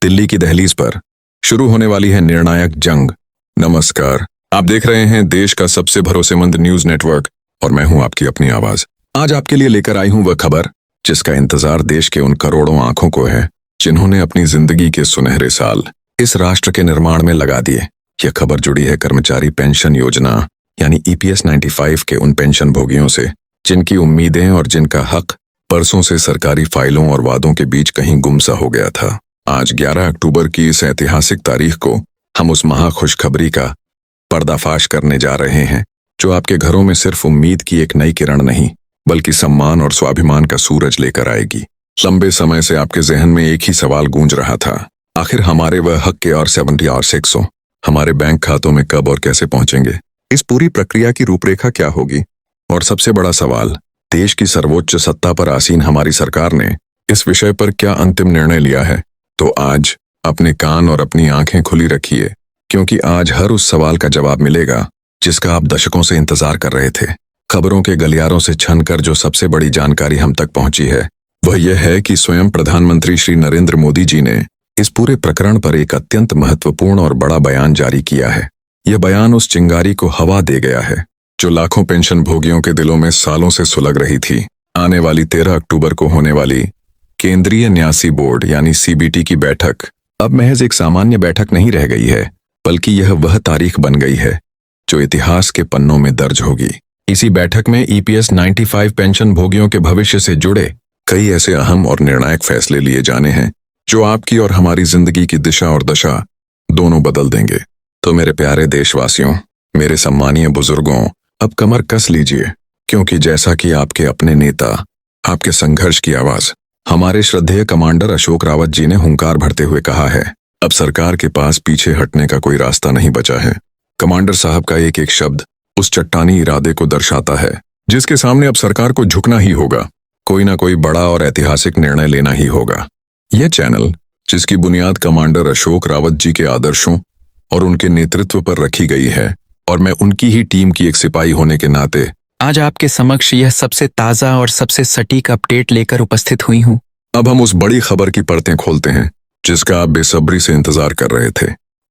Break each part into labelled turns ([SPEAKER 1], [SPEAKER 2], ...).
[SPEAKER 1] दिल्ली की दहलीज पर शुरू होने वाली है निर्णायक जंग। नमस्कार, आप देख रहे हैं देश का सबसे भरोसेमंद न्यूज नेटवर्क और मैं हूं आपकी अपनी आवाज। आज आपके लिए लेकर आई हूं वह खबर जिसका इंतजार देश के उन करोड़ों आंखों को है जिन्होंने अपनी जिंदगी के सुनहरे साल इस राष्ट्र के निर्माण में लगा दिए। यह खबर जुड़ी है कर्मचारी पेंशन योजना यानी EPS 95 के उन पेंशन भोगियों से जिनकी उम्मीदें और जिनका हक बरसों से सरकारी फाइलों और वादों के बीच कहीं गुमसा हो गया था। आज 11 अक्टूबर की इस ऐतिहासिक तारीख को हम उस महाखुशखबरी का पर्दाफाश करने जा रहे हैं जो आपके घरों में सिर्फ उम्मीद की एक नई किरण नहीं बल्कि सम्मान और स्वाभिमान का सूरज लेकर आएगी। लंबे समय से आपके जहन में एक ही सवाल गूंज रहा था, आखिर हमारे वह हक के और 70 और 600 हमारे बैंक खातों में कब और कैसे पहुंचेंगे? इस पूरी प्रक्रिया की रूपरेखा क्या होगी? और सबसे बड़ा सवाल, देश की सर्वोच्च सत्ता पर आसीन हमारी सरकार ने इस विषय पर क्या अंतिम निर्णय लिया है? तो आज अपने कान और अपनी आंखें खुली रखिए, क्योंकि आज हर उस सवाल का जवाब मिलेगा जिसका आप दशकों से इंतजार कर रहे थे। खबरों के गलियारों से छनकर जो सबसे बड़ी जानकारी हम तक पहुंची है वह यह है कि स्वयं प्रधानमंत्री श्री नरेंद्र मोदी जी ने इस पूरे प्रकरण पर एक अत्यंत महत्वपूर्ण और बड़ा बयान जारी किया है। यह बयान उस चिंगारी को हवा दे गया है जो लाखों पेंशन भोगियों के दिलों में सालों से सुलग रही थी। आने वाली 13 अक्टूबर को होने वाली केंद्रीय न्यासी बोर्ड यानी CBT की बैठक अब महज एक सामान्य बैठक नहीं रह गई है, बल्कि यह वह तारीख बन गई है जो इतिहास के पन्नों में दर्ज होगी। इसी बैठक में EPS 95 पेंशन भोगियों के भविष्य से जुड़े कई ऐसे अहम और निर्णायक फैसले लिए जाने हैं जो आपकी और हमारी जिंदगी की दिशा और दशा दोनों बदल देंगे। तो मेरे प्यारे देशवासियों, मेरे सम्मानीय बुजुर्गों, अब कमर कस लीजिए, क्योंकि जैसा कि आपके अपने नेता, आपके संघर्ष की आवाज हमारे श्रद्धेय कमांडर अशोक रावत जी ने हुंकार भरते हुए कहा है, अब सरकार के पास पीछे हटने का कोई रास्ता नहीं बचा है। कमांडर साहब का एक एक शब्द उस चट्टानी इरादे को दर्शाता है जिसके सामने अब सरकार को झुकना ही होगा, कोई ना कोई बड़ा और ऐतिहासिक निर्णय लेना ही होगा। यह चैनल, जिसकी बुनियाद कमांडर अशोक रावत जी के आदर्शों और उनके नेतृत्व पर रखी गई है, और मैं उनकी ही टीम की एक सिपाही होने के नाते
[SPEAKER 2] आज आपके समक्ष यह सबसे ताज़ा और सबसे सटीक अपडेट लेकर उपस्थित हुई हूँ।
[SPEAKER 1] अब हम उस बड़ी खबर की परतें खोलते हैं जिसका आप बेसब्री से इंतजार कर रहे थे।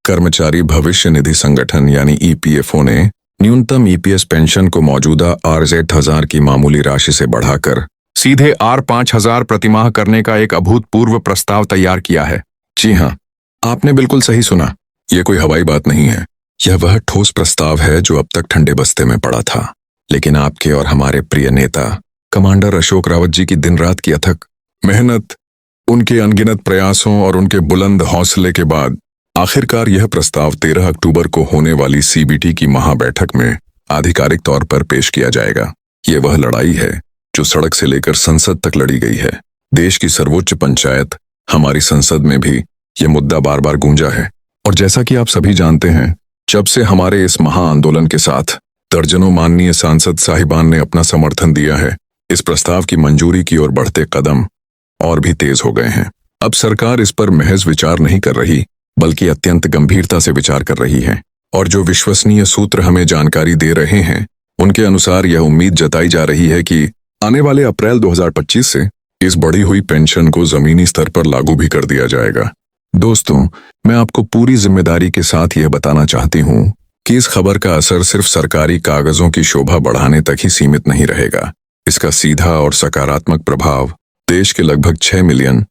[SPEAKER 1] कर्मचारी भविष्य निधि संगठन यानी EPFO ने न्यूनतम EPS पेंशन को मौजूदा RZ1000 की मामूली राशि से बढ़ाकर सीधे R5000 प्रतिमाह करने का एक अभूतपूर्व प्रस्ताव तैयार किया है। जी हाँ, आपने बिल्कुल सही सुना, यह कोई हवाई बात नहीं है। यह वह ठोस प्रस्ताव है जो अब तक ठंडे बस्ते में पड़ा था, लेकिन आपके और हमारे प्रिय नेता कमांडर अशोक रावत जी की दिन रात की अथक मेहनत, उनके अनगिनत प्रयासों और उनके बुलंद हौसले के बाद आखिरकार यह प्रस्ताव 13 अक्टूबर को होने वाली CBT की महाबैठक में आधिकारिक तौर पर पेश किया जाएगा। यह वह लड़ाई है जो सड़क से लेकर संसद तक लड़ी गई है। देश की सर्वोच्च पंचायत हमारी संसद में भी यह मुद्दा बार बार गूंजा है, और जैसा कि आप सभी जानते हैं, जब से हमारे इस महाआंदोलन के साथ दर्जनों माननीय सांसद साहिबान ने अपना समर्थन दिया है, इस प्रस्ताव की मंजूरी की ओर बढ़ते कदम और भी तेज हो गए हैं। अब सरकार इस पर महज विचार नहीं कर रही बल्कि अत्यंत गंभीरता से विचार कर रही है, और जो विश्वसनीय सूत्र हमें जानकारी दे रहे हैं उनके अनुसार यह उम्मीद जताई जा रही है कि आने वाले अप्रैल 2025 से इस बढ़ी हुई पेंशन को जमीनी स्तर पर लागू भी कर दिया जाएगा। दोस्तों, मैं आपको पूरी जिम्मेदारी के साथ यह बताना चाहती हूँ कि इस खबर का असर सिर्फ सरकारी कागजों की शोभा बढ़ाने तक ही सीमित नहीं रहेगा। इसका सीधा और सकारात्मक प्रभाव देश के लगभग 6 मिलियन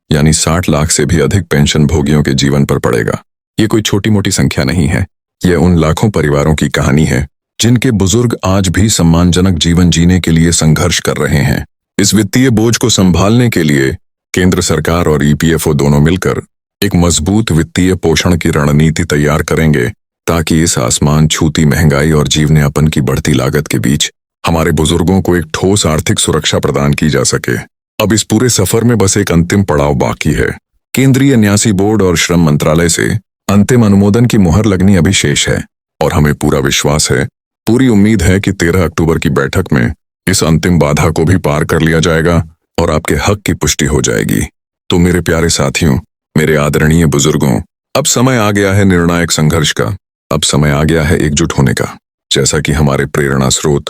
[SPEAKER 1] यानी 60 लाख से भी अधिक पेंशन भोगियों के जीवन पर पड़ेगा। ये कोई छोटी मोटी संख्या नहीं है, यह उन लाखों परिवारों की कहानी है जिनके बुजुर्ग आज भी सम्मानजनक जीवन जीने के लिए संघर्ष कर रहे हैं। इस वित्तीय बोझ को संभालने के लिए केंद्र सरकार और EPFO दोनों मिलकर एक मजबूत वित्तीय पोषण की रणनीति तैयार करेंगे ताकि इस आसमान छूती महंगाई और जीवनयापन की बढ़ती लागत के बीच हमारे बुजुर्गों को एक ठोस आर्थिक सुरक्षा प्रदान की जा सके। अब इस पूरे सफर में बस एक अंतिम पड़ाव बाकी है। केंद्रीय न्यासी बोर्ड और श्रम मंत्रालय से अंतिम अनुमोदन की मुहर लगनी अभी शेष है, और हमें पूरा विश्वास है, पूरी उम्मीद है कि 13 अक्टूबर की बैठक में इस अंतिम बाधा को भी पार कर लिया जाएगा और आपके हक की पुष्टि हो जाएगी। तो मेरे प्यारे साथियों, मेरे आदरणीय बुजुर्गों, अब समय आ गया है निर्णायक संघर्ष का। अब समय आ गया है एकजुट होने का। जैसा कि हमारे प्रेरणा स्रोत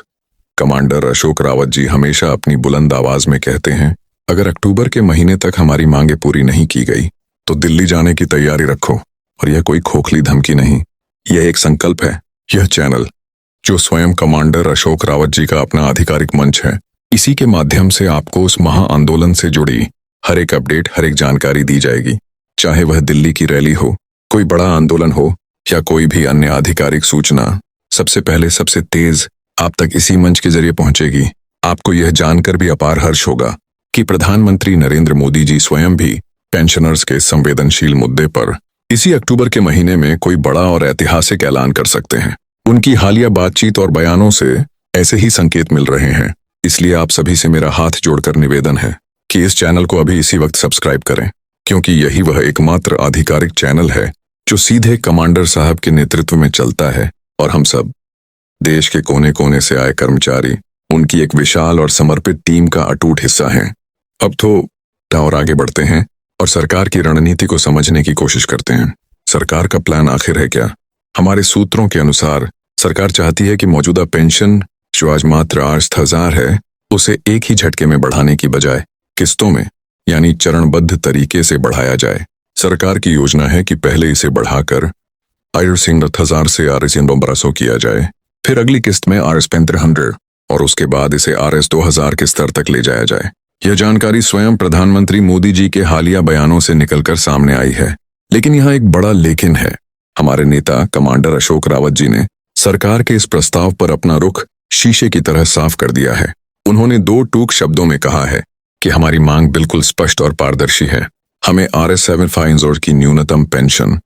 [SPEAKER 1] कमांडर अशोक रावत जी हमेशा अपनी बुलंद आवाज में कहते हैं, अगर अक्टूबर के महीने तक हमारी मांगें पूरी नहीं की गई तो दिल्ली जाने की तैयारी रखो। और यह कोई खोखली धमकी नहीं, यह एक संकल्प है। यह चैनल, जो स्वयं कमांडर अशोक रावत जी का अपना आधिकारिक मंच है, इसी के माध्यम से आपको उस महा आंदोलन से जुड़ी हर एक अपडेट, हर एक जानकारी दी जाएगी। चाहे वह दिल्ली की रैली हो, कोई बड़ा आंदोलन हो या कोई भी अन्य आधिकारिक सूचना, सबसे पहले सबसे तेज आप तक इसी मंच के जरिए पहुंचेगी। आपको यह जानकर भी अपार हर्ष होगा कि प्रधानमंत्री नरेंद्र मोदी जी स्वयं भी पेंशनर्स के संवेदनशील मुद्दे पर इसी अक्टूबर के महीने में कोई बड़ा और ऐतिहासिक ऐलान कर सकते हैं। उनकी हालिया बातचीत और बयानों से ऐसे ही संकेत मिल रहे हैं। इसलिए आप सभी से मेरा हाथ जोड़कर निवेदन है कि इस चैनल को अभी इसी वक्त सब्सक्राइब करें, क्योंकि यही वह एकमात्र आधिकारिक चैनल है जो सीधे कमांडर साहब के नेतृत्व में चलता है और हम सब देश के कोने कोने से आए कर्मचारी उनकी एक विशाल और समर्पित टीम का अटूट हिस्सा हैं। अब तो और आगे बढ़ते हैं और सरकार की रणनीति को समझने की कोशिश करते हैं। सरकार का प्लान आखिर है क्या? हमारे सूत्रों के अनुसार सरकार चाहती है कि मौजूदा पेंशन, जो आज मात्र 8,000 है, उसे एक ही झटके में बढ़ाने की बजाय किस्तों में यानी चरणबद्ध तरीके से बढ़ाया जाए। सरकार की योजना है कि पहले इसे बढ़ाकर Rs. से Rs. किया जाए, फिर अगली किस्त में Rs. और उसके बाद इसे Rs. के स्तर तक ले जाया जाए। यह जानकारी स्वयं प्रधानमंत्री मोदी जी के हालिया बयानों से निकलकर सामने आई है। लेकिन यहाँ एक बड़ा लेकिन है। हमारे नेता कमांडर अशोक रावत जी ने सरकार के इस प्रस्ताव पर अपना रुख शीशे की तरह साफ कर दिया है। उन्होंने 2 टूक शब्दों में कहा है कि हमारी मांग बिल्कुल स्पष्ट और पारदर्शी है। हमें Rs. की न्यूनतम पेंशन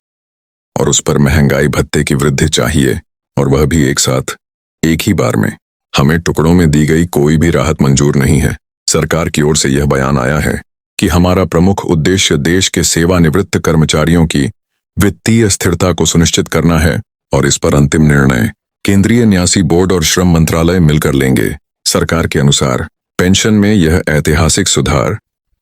[SPEAKER 1] और उस पर महंगाई भत्ते की वृद्धि चाहिए, और वह भी एक साथ, एक ही बार में। हमें टुकड़ों में दी गई कोई भी राहत मंजूर नहीं है। सरकार की ओर से यह बयान आया है कि हमारा प्रमुख उद्देश्य देश के सेवानिवृत्त कर्मचारियों की वित्तीय स्थिरता को सुनिश्चित करना है, और इस पर अंतिम निर्णय केंद्रीय न्यासी बोर्ड और श्रम मंत्रालय मिलकर लेंगे। सरकार के अनुसार पेंशन में यह ऐतिहासिक सुधार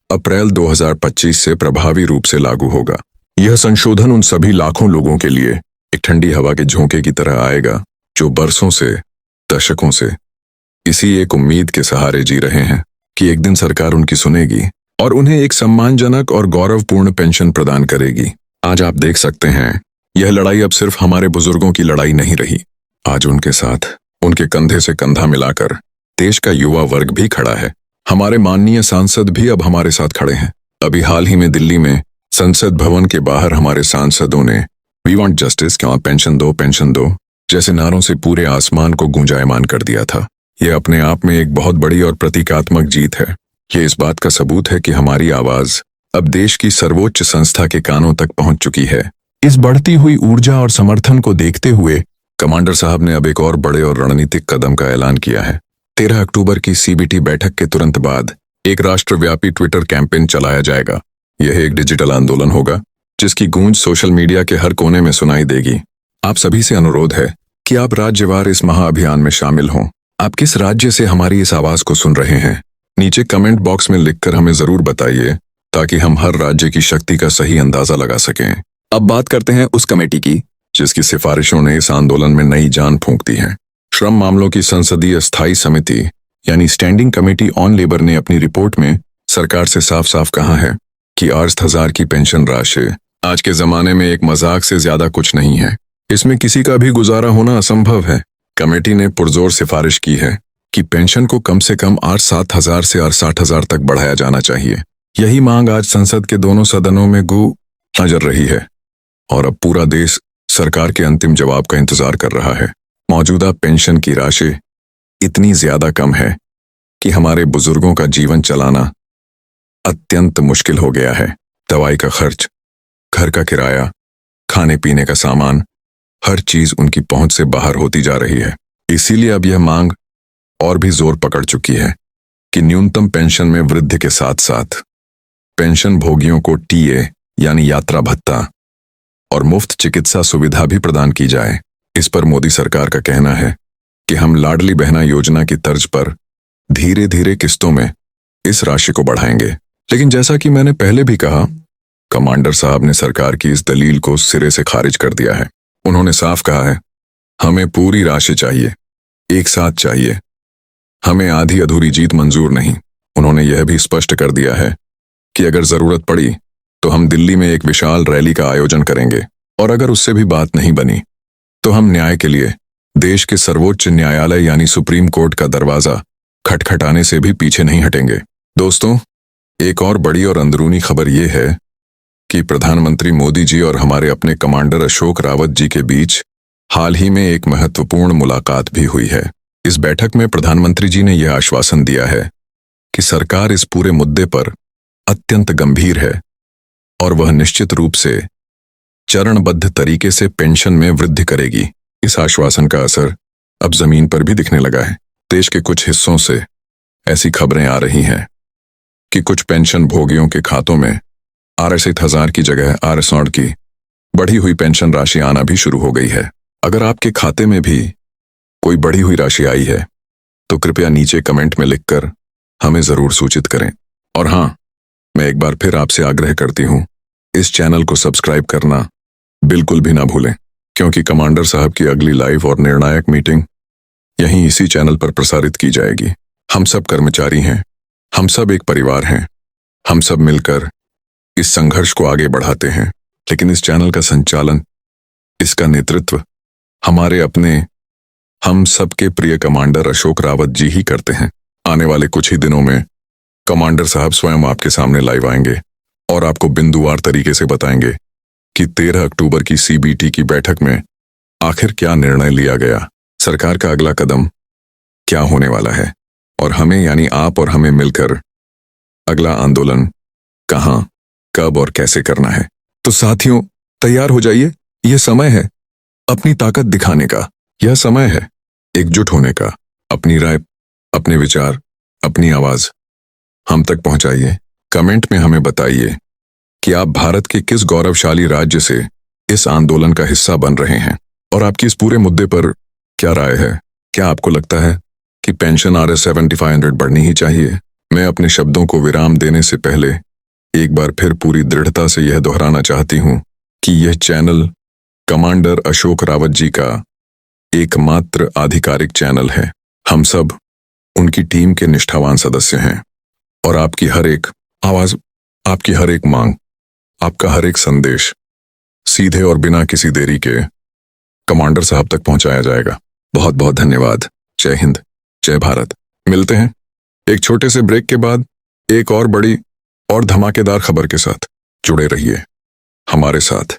[SPEAKER 1] अप्रैल 2025 से प्रभावी रूप से लागू होगा। यह संशोधन उन सभी लाखों लोगों के लिए एक ठंडी हवा के झोंके की तरह आएगा जो बरसों से, दशकों से इसी एक उम्मीद के सहारे जी रहे हैं कि एक दिन सरकार उनकी सुनेगी और उन्हें एक सम्मानजनक और गौरवपूर्ण पेंशन प्रदान करेगी। आज आप देख सकते हैं, यह लड़ाई अब सिर्फ हमारे बुजुर्गों की लड़ाई नहीं रही। आज उनके साथ, उनके कंधे से कंधा मिलाकर देश का युवा वर्ग भी खड़ा है। हमारे माननीय सांसद भी अब हमारे साथ खड़े हैं। अभी हाल ही में दिल्ली में संसद भवन के बाहर हमारे सांसदों ने वी वांट जस्टिस, क्या पेंशन दो जैसे नारों से पूरे आसमान को गूंजायमान कर दिया था। यह अपने आप में एक बहुत बड़ी और प्रतीकात्मक जीत है। ये इस बात का सबूत है कि हमारी आवाज अब देश की सर्वोच्च संस्था के कानों तक पहुंच चुकी है। इस बढ़ती हुई ऊर्जा और समर्थन को देखते हुए कमांडर साहब ने अब एक और बड़े और रणनीतिक कदम का ऐलान किया है। 13 अक्टूबर की CBT बैठक के तुरंत बाद एक राष्ट्रव्यापी ट्विटर कैंपेन चलाया जाएगा। यह एक डिजिटल आंदोलन होगा जिसकी गूंज सोशल मीडिया के हर कोने में सुनाई देगी। आप सभी से अनुरोध है कि आप राज्यवार इस महाअभियान में शामिल हों। आप किस राज्य से हमारी इस आवाज को सुन रहे हैं, नीचे कमेंट बॉक्स में लिखकर हमें जरूर बताइए, ताकि हम हर राज्य की शक्ति का सही अंदाजा लगा सकें। अब बात करते हैं उस कमेटी की जिसकी सिफारिशों ने इस आंदोलन में नई जान फूंक दी है। श्रम मामलों की संसदीय स्थायी समिति यानी स्टैंडिंग कमेटी ऑन लेबर ने अपनी रिपोर्ट में सरकार से साफ साफ कहा है कि Rs. की पेंशन राशि आज के जमाने में एक मजाक से ज्यादा कुछ नहीं है। इसमें किसी का भी गुजारा होना असंभव है। कमेटी ने पुरजोर सिफारिश की है कि पेंशन को कम से कम Rs. से Rs. तक बढ़ाया जाना चाहिए। यही मांग आज संसद के दोनों सदनों में नजर रही है, और अब पूरा देश सरकार के अंतिम जवाब का इंतजार कर रहा है। मौजूदा पेंशन की राशि इतनी ज्यादा कम है कि हमारे बुजुर्गों का जीवन चलाना अत्यंत मुश्किल हो गया है। दवाई का खर्च, घर का किराया, खाने पीने का सामान, हर चीज उनकी पहुंच से बाहर होती जा रही है। इसीलिए अब यह मांग और भी जोर पकड़ चुकी है कि न्यूनतम पेंशन में वृद्धि के साथ साथ पेंशन भोगियों को टीए यानी यात्रा भत्ता और मुफ्त चिकित्सा सुविधा भी प्रदान की जाए। इस पर मोदी सरकार का कहना है कि हम लाडली बहना योजना की तर्ज पर धीरे धीरे किस्तों में इस राशि को बढ़ाएंगे। लेकिन जैसा कि मैंने पहले भी कहा, कमांडर साहब ने सरकार की इस दलील को सिरे से खारिज कर दिया है। उन्होंने साफ कहा है, हमें पूरी राशि चाहिए, एक साथ चाहिए, हमें आधी अधूरी जीत मंजूर नहीं। उन्होंने यह भी स्पष्ट कर दिया है कि अगर जरूरत पड़ी तो हम दिल्ली में एक विशाल रैली का आयोजन करेंगे, और अगर उससे भी बात नहीं बनी तो हम न्याय के लिए देश के सर्वोच्च न्यायालय यानी सुप्रीम कोर्ट का दरवाजा खटखटाने से भी पीछे नहीं हटेंगे। दोस्तों, एक और बड़ी और अंदरूनी खबर ये है कि प्रधानमंत्री मोदी जी और हमारे अपने कमांडर अशोक रावत जी के बीच हाल ही में एक महत्वपूर्ण मुलाकात भी हुई है। इस बैठक में प्रधानमंत्री जी ने यह आश्वासन दिया है कि सरकार इस पूरे मुद्दे पर अत्यंत गंभीर है और वह निश्चित रूप से चरणबद्ध तरीके से पेंशन में वृद्धि करेगी। इस आश्वासन का असर अब जमीन पर भी दिखने लगा है। देश के कुछ हिस्सों से ऐसी खबरें आ रही हैं कि कुछ पेंशन भोगियों के खातों में Rs1000 की जगह Rs9 की बढ़ी हुई पेंशन राशि आना भी शुरू हो गई है। अगर आपके खाते में भी कोई बढ़ी हुई राशि आई है तो कृपया नीचे कमेंट में लिखकर हमें जरूर सूचित करें। और हाँ, मैं एक बार फिर आपसे आग्रह करती हूँ, इस चैनल को सब्सक्राइब करना बिल्कुल भी ना भूलें, क्योंकि कमांडर साहब की अगली लाइव और निर्णायक मीटिंग यहीं इसी चैनल पर प्रसारित की जाएगी। हम सब कर्मचारी हैं, हम सब एक परिवार हैं, हम सब मिलकर इस संघर्ष को आगे बढ़ाते हैं। लेकिन इस चैनल का संचालन, इसका नेतृत्व हमारे अपने हम सबके प्रिय कमांडर अशोक रावत जी ही करते हैं। आने वाले कुछ ही दिनों में कमांडर साहब स्वयं आपके सामने लाइव आएंगे और आपको बिंदुवार तरीके से बताएंगे कि 13 अक्टूबर की CBT की बैठक में आखिर क्या निर्णय लिया गया, सरकार का अगला कदम क्या होने वाला है, और हमें यानी आप और हमें मिलकर अगला आंदोलन कहां, कब और कैसे करना है। तो साथियों, तैयार हो जाइए। यह समय है अपनी ताकत दिखाने का, यह समय है एकजुट होने का। अपनी राय, अपने विचार, अपनी आवाज हम तक पहुंचाइए। कमेंट में हमें बताइए कि आप भारत के किस गौरवशाली राज्य से इस आंदोलन का हिस्सा बन रहे हैं और आपकी इस पूरे मुद्दे पर क्या राय है। क्या आपको लगता है कि पेंशन Rs7500 बढ़नी ही चाहिए? मैं अपने शब्दों को विराम देने से पहले एक बार फिर पूरी दृढ़ता से यह दोहराना चाहती हूं कि यह चैनल कमांडर अशोक रावत जी का एकमात्र आधिकारिक चैनल है। हम सब उनकी टीम के निष्ठावान सदस्य हैं और आपकी हर एक आवाज, आपकी हर एक मांग, आपका हर एक संदेश सीधे और बिना किसी देरी के कमांडर साहब तक पहुंचाया जाएगा। बहुत बहुत धन्यवाद। जय हिंद, जय भारत। मिलते हैं एक छोटे से ब्रेक के बाद एक और बड़ी और धमाकेदार खबर के साथ। जुड़े रहिए हमारे साथ।